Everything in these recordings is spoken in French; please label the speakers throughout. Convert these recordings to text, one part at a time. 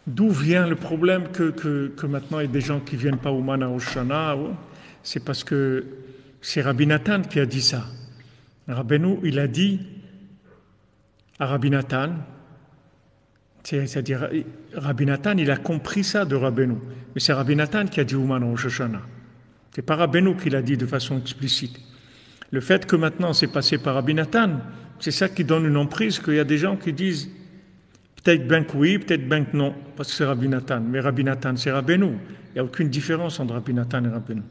Speaker 1: D'où vient le problème que maintenant il y a des gens qui ne viennent pas au Man à Rosh Hashanah? C'est parce que c'est Rabbi Nathan qui a dit ça. Rabbeinu, il a dit à Rabbi Nathan, c'est-à-dire Rabbi Nathan, il a compris ça de Rabbeinu. Mais c'est Rabbi Nathan qui a dit au Man à Rosh Hashanah. C'est pas Rabbeinu qui l'a dit de façon explicite. Le fait que maintenant c'est passé par Rabbi Nathan, c'est ça qui donne une emprise qu'il y a des gens qui disent peut-être bien que oui, peut-être bien que non, parce que c'est Rabbi Nathan. Mais Rabbi Nathan, c'est Rabbeinu. Il n'y a aucune différence entre Rabbi Nathan et Rabbeinu.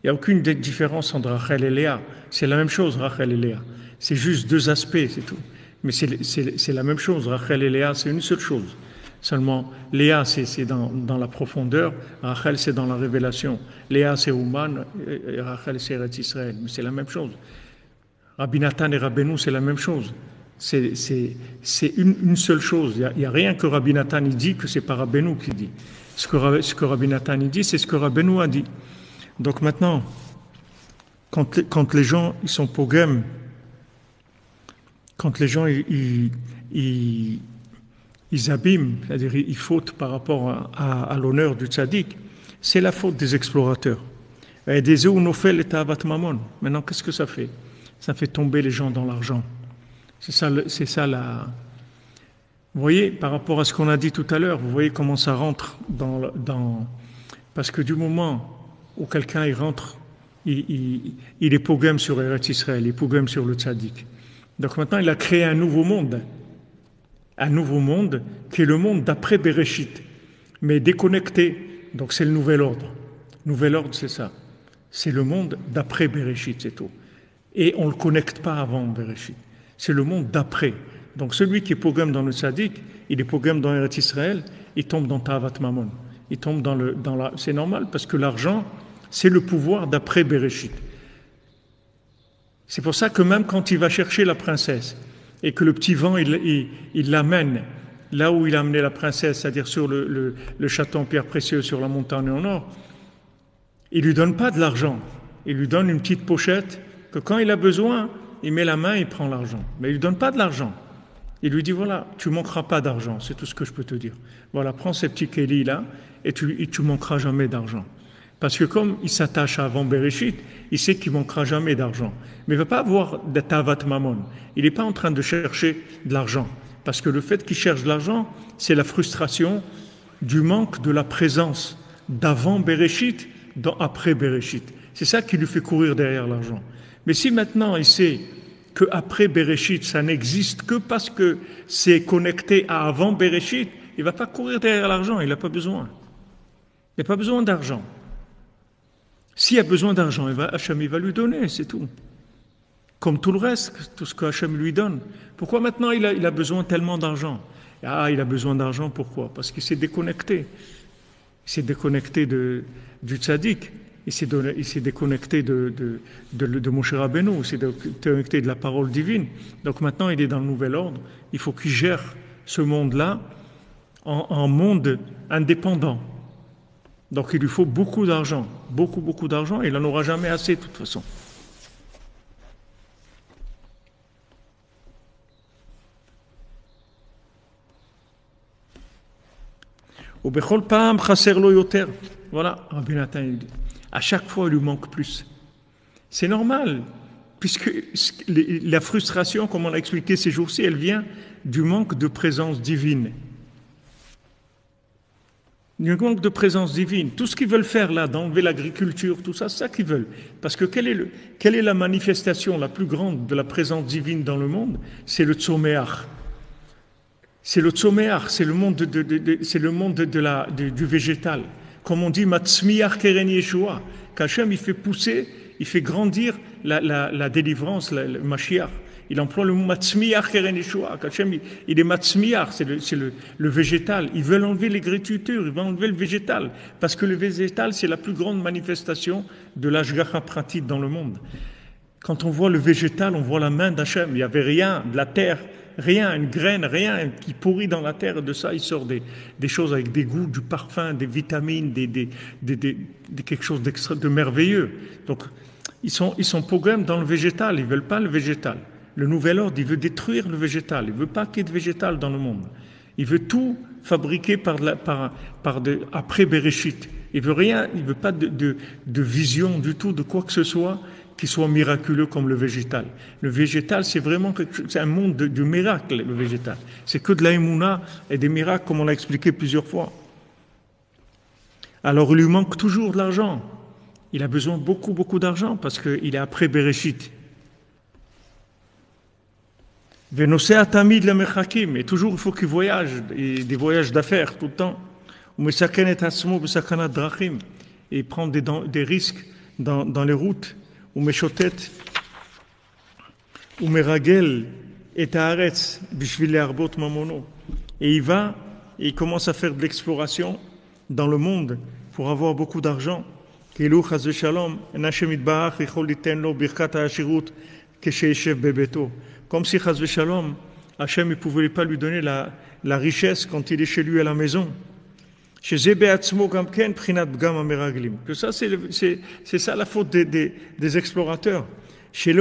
Speaker 1: Il n'y a aucune différence entre Rachel et Léa. C'est la même chose, Rachel et Léa. C'est juste deux aspects, c'est tout. Mais c'est la même chose. Rachel et Léa, c'est une seule chose. Seulement, Léa, c'est dans la profondeur. Rachel, c'est dans la révélation. Léa, c'est Ouman. Et Rachel, c'est Eretz Israël. Mais c'est la même chose. Rabbi Nathan et Rabbeinu, c'est la même chose. C'est une seule chose. Il n'y a rien que Rabbi Nathan il dit que c'est pas Rabbeinu qui dit. Ce que Rabbi Nathan il dit, c'est ce que Rabbeinu a dit. Donc maintenant, quand les gens ils sont pogem, quand les gens ils abîment, c'est-à-dire ils fautent par rapport à l'honneur du tzaddik, c'est la faute des explorateurs. Et des Zeunofel et Tavat Mamon. Maintenant, qu'est-ce que ça fait? Ça fait tomber les gens dans l'argent. C'est ça la. Vous voyez, par rapport à ce qu'on a dit tout à l'heure, vous voyez comment ça rentre dans. Parce que du moment où quelqu'un il rentre, il est pogem sur Eretz Israël, il est pogem sur le tzaddik. Donc maintenant, il a créé un nouveau monde qui est le monde d'après Bereshit, mais déconnecté. Donc c'est le nouvel ordre. Nouvel ordre, c'est ça. C'est le monde d'après Bereshit, c'est tout. Et on ne le connecte pas avant Bereshit. C'est le monde d'après. Donc celui qui est pogem dans le tzaddik, il est pogem dans Eretz Israël, il tombe dans Tavat Mamon. Il tombe dans la. C'est normal parce que l'argent, c'est le pouvoir d'après Bereshit. C'est pour ça que même quand il va chercher la princesse et que le petit vent il l'amène là où il a amené la princesse, c'est-à-dire sur le château en pierre précieuse sur la montagne en or, il lui donne pas de l'argent. Il lui donne une petite pochette que quand il a besoin, il met la main, il prend l'argent. Mais il lui donne pas de l'argent. Il lui dit voilà, tu manqueras pas d'argent, c'est tout ce que je peux te dire. Voilà, prends ces petits kélis là et tu manqueras jamais d'argent. Parce que comme il s'attache à avant Bereshit, il sait qu'il manquera jamais d'argent. Mais il ne va pas avoir de tavat mamon. Il n'est pas en train de chercher de l'argent. Parce que le fait qu'il cherche de l'argent, c'est la frustration du manque de la présence d'avant Bereshit dans après Bereshit. C'est ça qui lui fait courir derrière l'argent. Mais si maintenant il sait qu'après Bereshit, ça n'existe que parce que c'est connecté à avant Bereshit, il ne va pas courir derrière l'argent, il n'a pas besoin. Il n'a pas besoin d'argent. S'il a besoin d'argent, Hachem il va lui donner, c'est tout. Comme tout le reste, tout ce que Hachem lui donne. Pourquoi maintenant il a besoin tellement d'argent? Ah, il a besoin d'argent, pourquoi? Parce qu'il s'est déconnecté. Il s'est déconnecté du tzaddik. Il s'est déconnecté de Moshe Rabbeinu. Il s'est déconnecté de la parole divine. Donc maintenant, il est dans le nouvel ordre. Il faut qu'il gère ce monde-là en monde indépendant. Donc il lui faut beaucoup d'argent, beaucoup d'argent, et il n'en aura jamais assez de toute façon. Voilà, Rabbi Nathan, il dit. À chaque fois, il lui manque plus. C'est normal, puisque la frustration, comme on l'a expliqué ces jours-ci, elle vient du manque de présence divine. Du manque de présence divine. Tout ce qu'ils veulent faire là, d'enlever l'agriculture, tout ça, c'est ça qu'ils veulent. Parce que quelle est la manifestation la plus grande de la présence divine dans le monde? C'est le tzoméach. C'est le tzoméach, c'est le monde du végétal. Comme on dit, matzmiach keren Yeshua, qu'Hachem il fait pousser, il fait grandir la délivrance, le Mashiach. Il emploie le mot matzmiach keren Yeshua, qu'Hachem il est matzmiach, c'est le végétal. Ils veulent enlever l'agriculture, ils veulent enlever le végétal, parce que le végétal c'est la plus grande manifestation de l'ashgacha pratique dans le monde. Quand on voit le végétal, on voit la main d'Hachem. Il n'y avait rien de la terre. Rien, une graine, rien qui pourrit dans la terre, de ça il sort des choses avec des goûts, du parfum, des vitamines, quelque chose de merveilleux. Donc ils sont pogem dans le végétal, ils ne veulent pas le végétal. Le nouvel ordre, il veut détruire le végétal, il ne veut pas qu'il y ait de végétal dans le monde. Il veut tout fabriqué après Bereshit. Il veut rien, il veut pas de vision du tout de quoi que ce soit qui soit miraculeux comme le végétal. Le végétal, c'est vraiment c'est un monde de miracles, le végétal. C'est que de la émouna et des miracles, comme on l'a expliqué plusieurs fois. Alors il lui manque toujours de l'argent. Il a besoin beaucoup d'argent parce qu'il est après Bereshit. Venosea tamid le mechakim, et toujours il faut qu'il voyage, et des voyages d'affaires tout le temps. Et il prend des risques dans les routes. Et il va, et il commence à faire de l'exploration dans le monde pour avoir beaucoup d'argent. Comme si Chaz v'Shalom, Hachem ne pouvait pas lui donner la richesse quand il est chez lui à la maison. Que ça, c'est ça la faute des explorateurs. Ils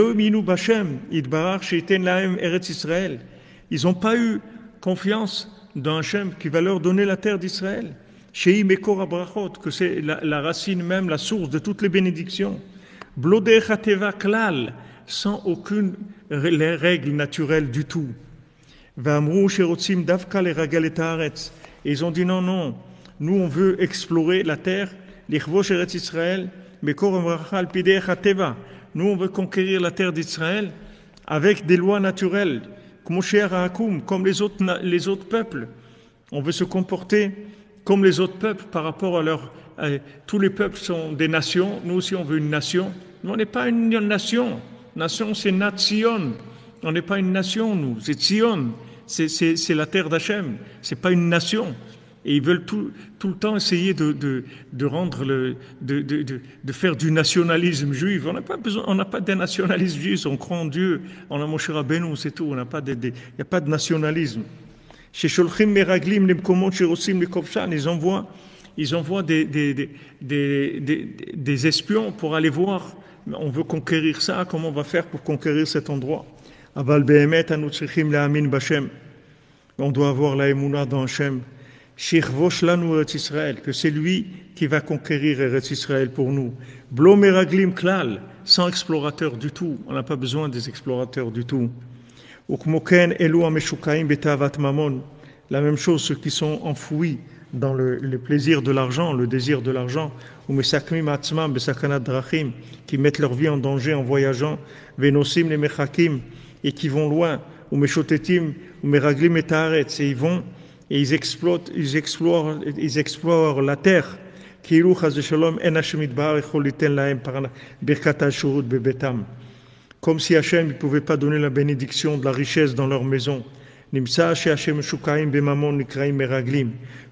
Speaker 1: n'ont pas eu confiance dans Hachem qui va leur donner la terre d'Israël. Que c'est la racine même, la source de toutes les bénédictions. Sans aucune règle naturelle du tout. Et ils ont dit non, nous on veut explorer la terre, nous on veut conquérir la terre d'Israël avec des lois naturelles, comme les autres peuples. On veut se comporter comme les autres peuples par rapport à tous les peuples sont des nations, nous aussi on veut une nation. Nous on n'est pas une nation. Nation, c'est nation. On n'est pas une nation, nous. C'est Tzion. C'est la terre d'Hachem. C'est pas une nation. Et ils veulent tout le temps essayer de faire du nationalisme juif. On n'a pas de nationalisme juif. On croit en Dieu. On a Moshe Rabbeinu, c'est tout. Il n'y a pas de nationalisme. Chez Sholchim Meraglim, les Mkomot, chez Rosim, les Kovshan, ils envoient des espions pour aller voir. On veut conquérir ça, comment on va faire pour conquérir cet endroit? On doit avoir la émouna dans Hachem. Que c'est lui qui va conquérir Eretz Israël pour nous. Blo meraglim klal, sans explorateur du tout. On n'a pas besoin des explorateurs du tout. La même chose, ceux qui sont enfouis dans le plaisir de l'argent, le désir de l'argent, ou qui mettent leur vie en danger en voyageant, venosim les mechakim, et qui vont loin, ou meshotetim, ou meraglim et taaretz, et ils vont et ils explorent la terre. Comme si Hachem ne pouvait pas donner la bénédiction de la richesse dans leur maison.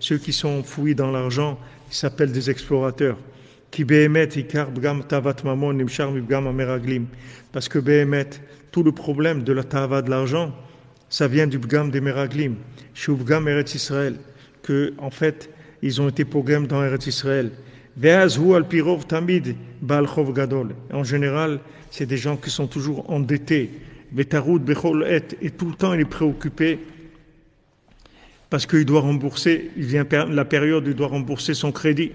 Speaker 1: Ceux qui sont enfouis dans l'argent, ils s'appellent des explorateurs. Parce que Behemet, tout le problème de la tava de l'argent, ça vient du bgam des meraglim, shubgam Eretz Israël, que en fait ils ont été pogam dans Eretz Israël. Ve'azhu al pirov tamid bal chov gadol. En général, c'est des gens qui sont toujours endettés. Ve'tarud bechol et tout le temps il est préoccupé parce qu'il doit rembourser. Il vient la période où il doit rembourser son crédit.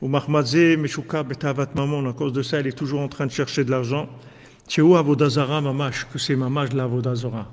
Speaker 1: Ou mahmadze meshuka betavat mamon. À cause de ça, il est toujours en train de chercher de l'argent. Chez Avodazara mamash, que c'est mamash de la Avodazara.